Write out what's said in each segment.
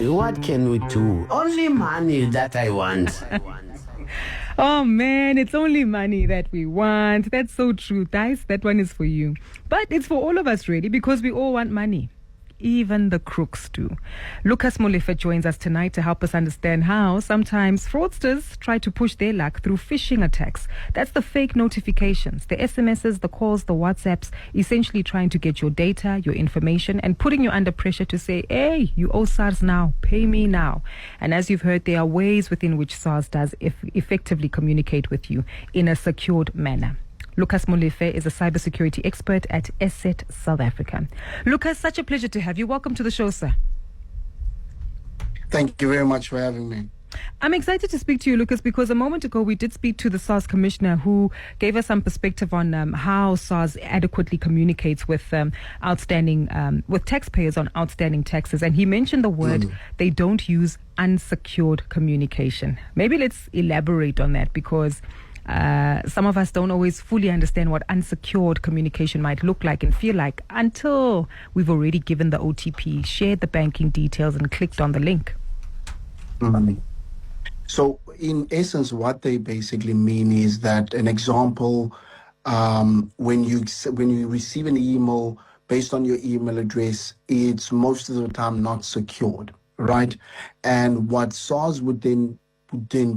What can we do? Only money that I want. Oh man, it's only money that we want. That's so true. Dice, that one is for you. But it's for all of us really, because we all want money. Even the crooks do. Lucas Molefe joins us tonight to help us understand how sometimes fraudsters try to push their luck through phishing attacks. That's the fake notifications, the SMSs, the calls, the WhatsApps, essentially trying to get your data, your information, and putting you under pressure to say, hey, you owe SARS now, pay me now. And as you've heard, there are ways within which SARS does effectively communicate with you in a secured manner. Lucas Molefe is a cybersecurity expert at ESET South Africa. Lucas, such a pleasure to have you. Welcome to the show, sir. Thank you very much for having me. I'm excited to speak to you, Lucas, because a moment ago we did speak to the SARS commissioner who gave us some perspective on how SARS adequately communicates with with taxpayers on outstanding taxes. And he mentioned the word they don't use unsecured communication. Maybe let's elaborate on that, because some of us don't always fully understand what unsecured communication might look like and feel like until we've already given the OTP, shared the banking details, and clicked on the link. So in essence, what they basically mean is that, an example, when you receive an email based on your email address, it's most of the time not secured, right? And what SARS would then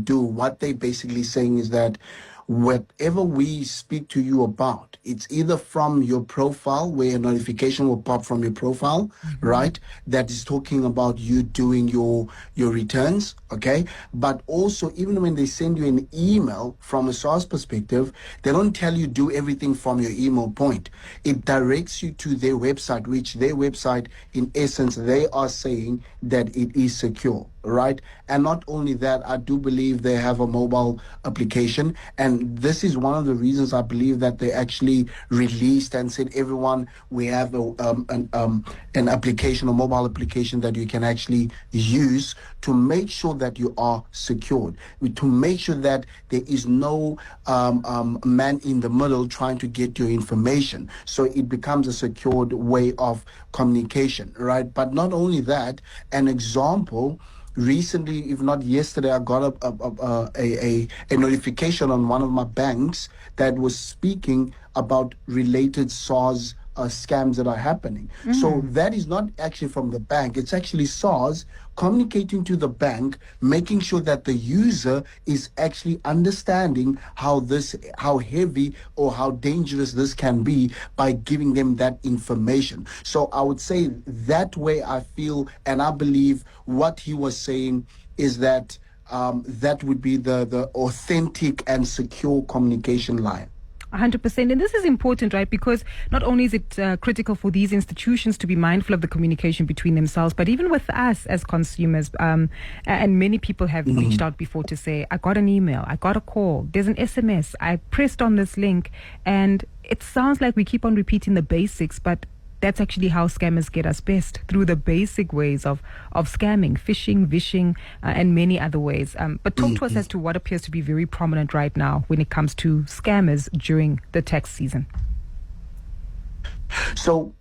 do, what they basically saying is that whatever we speak to you about, it's either from your profile, where a notification will pop from your profile, right? That is talking about you doing your returns, okay? But also, even when they send you an email from a SARS perspective, they don't tell you do everything from your email point. It directs you to their website, which their website, in essence, they are saying that it is secure, right? And not only that, I do believe they have a mobile application, and this is one of the reasons I believe that they actually released and said, everyone, we have an application, a mobile application that you can actually use to make sure that you are secured, to make sure that there is no man in the middle trying to get your information. So it becomes a secured way of communication, right? But not only that, an example, recently, if not yesterday, I got a notification on one of my banks that was speaking about related SARS scams that are happening. So that is not actually from the bank. It's actually SARS communicating to the bank, making sure that the user is actually understanding how heavy or how dangerous this can be by giving them that information. So I would say that way I feel, and I believe what he was saying is that that would be the authentic and secure communication line. 100%. And this is important, right? Because not only is it critical for these institutions to be mindful of the communication between themselves, but even with us as consumers. And many people have reached out before to say, I got an email, I got a call, there's an SMS, I pressed on this link. And it sounds like we keep on repeating the basics, but that's actually how scammers get us best, through the basic ways of scamming, phishing, vishing, and many other ways. But talk to us as to what appears to be very prominent right now when it comes to scammers during the tax season. So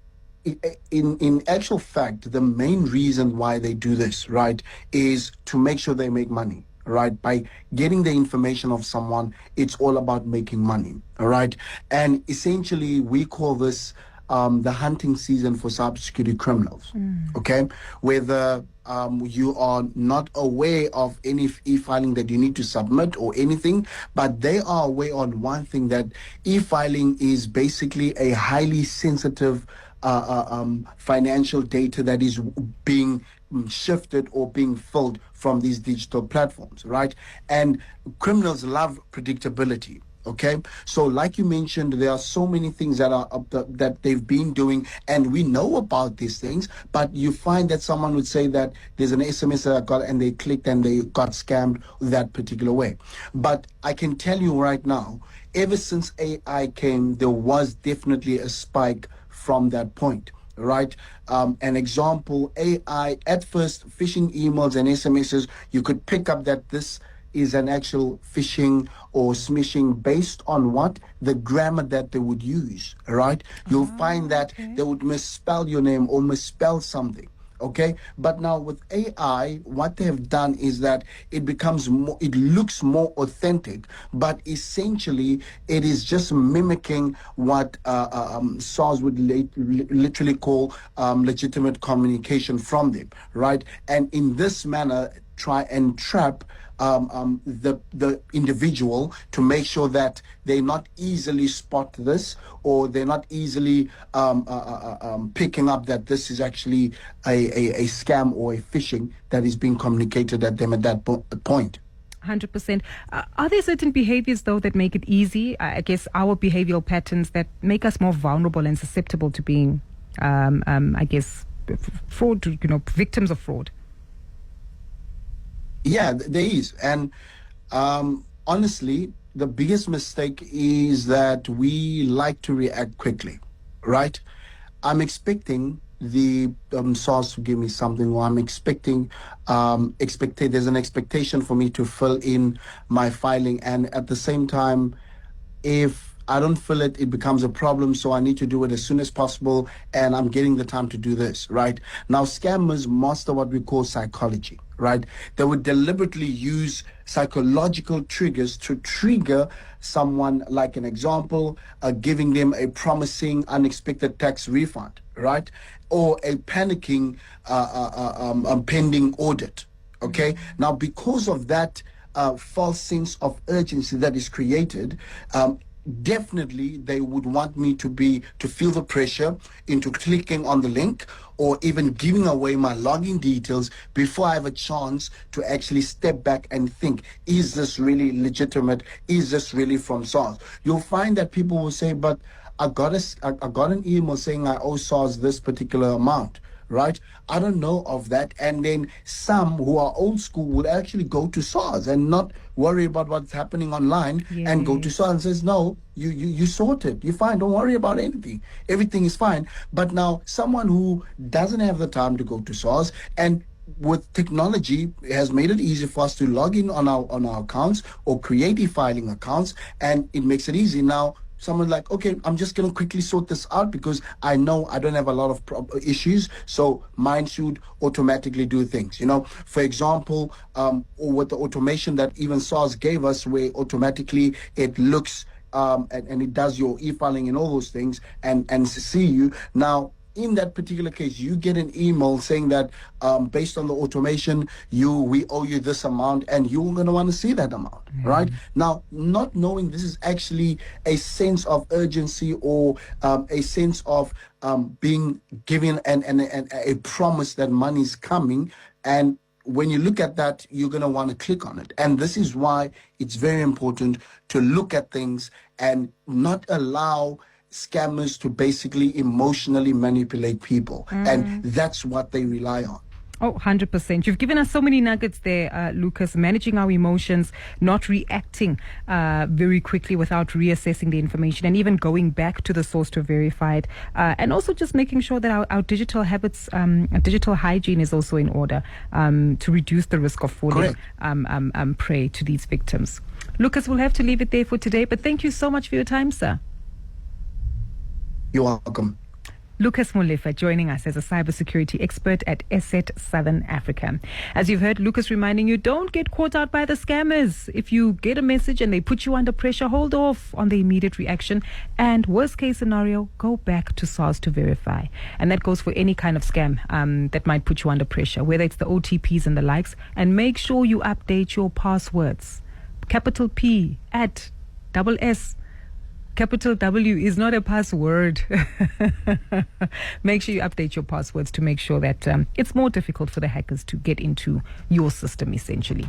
in actual fact, the main reason why they do this, right, is to make sure they make money. Right, by getting the information of someone, it's all about making money. All right, and essentially we call this the hunting season for cybersecurity criminals, okay? Whether you are not aware of any e-filing that you need to submit or anything, but they are aware on one thing, that e-filing is basically a highly sensitive financial data that is being shifted or being filled from these digital platforms, right? And criminals love predictability. Okay, so like you mentioned, there are so many things that are that they've been doing, and we know about these things. But you find that someone would say that there's an SMS that I got, and they clicked and they got scammed that particular way. But I can tell you right now, ever since AI came, there was definitely a spike from that point. Right? An example, AI, at first, phishing emails and SMSs, you could pick up that this is an actual phishing or smishing based on what? The grammar that they would use, right? You'll find that they would misspell your name or misspell something. Okay, but now with AI, what they have done is that it looks more authentic, but essentially it is just mimicking what SARS would literally call legitimate communication from them, right? And in this manner, try and trap the individual to make sure that they not easily spot this, or they're not easily picking up that this is actually a scam or a phishing that is being communicated at them at that point. 100%. Are there certain behaviors, though, that make it easy? I guess our behavioral patterns that make us more vulnerable and susceptible to being, fraud, victims of fraud? Yeah, there is. And honestly, the biggest mistake is that we like to react quickly, right? I'm expecting the SARS to give me something, or I'm expecting, there's an expectation for me to fill in my filing. And at the same time, if I don't fill it, it becomes a problem. So I need to do it as soon as possible. And I'm getting the time to do this, right? Now, scammers master what we call psychology, right? They would deliberately use psychological triggers to trigger someone, like an example, giving them a promising unexpected tax refund, right? Or a panicking pending audit, okay? Now, because of that false sense of urgency that is created, definitely they would want me to feel the pressure into clicking on the link, or even giving away my login details before I have a chance to actually step back and think, is this really legitimate? Is this really from SARS? You'll find that people will say, but I got an email saying I owe SARS this particular amount, right? I don't know of that. And then some who are old school would actually go to SARS and not worry about what's happening online, and go to SARS and says, no, you sort it. You're fine. Don't worry about anything. Everything is fine. But now someone who doesn't have the time to go to SARS, and with technology has made it easy for us to log in on our accounts or create e-filing accounts, and it makes it easy. Now, someone's like, okay, I'm just going to quickly sort this out because I know I don't have a lot of issues, so mine should automatically do things. For example, or with the automation that even SARS gave us, where automatically it looks and it does your e-filing and all those things, and see you. Now, in that particular case, you get an email saying that based on the automation, we owe you this amount, and you're going to want to see that amount, right? Now, not knowing this is actually a sense of urgency, or a sense of being given a promise that money is coming, and when you look at that, you're going to want to click on it. And this is why it's very important to look at things and not allow scammers to basically emotionally manipulate people. And that's what they rely on. Oh, 100%. You've given us so many nuggets there, Lucas. Managing our emotions, not reacting very quickly without reassessing the information, and even going back to the source to verify it. And also just making sure that our digital habits, digital hygiene is also in order to reduce the risk of falling prey to these victims. Lucas, we'll have to leave it there for today, but thank you so much for your time, sir. You're welcome. Lucas Molefe joining us as a cybersecurity expert at ESET Southern Africa. As you've heard, Lucas reminding you, don't get caught out by the scammers. If you get a message and they put you under pressure, hold off on the immediate reaction. And worst case scenario, go back to SARS to verify. And that goes for any kind of scam that might put you under pressure, whether it's the OTPs and the likes. And make sure you update your passwords. Capital P at double S. Capital W is not a password. Make sure you update your passwords to make sure that it's more difficult for the hackers to get into your system, essentially.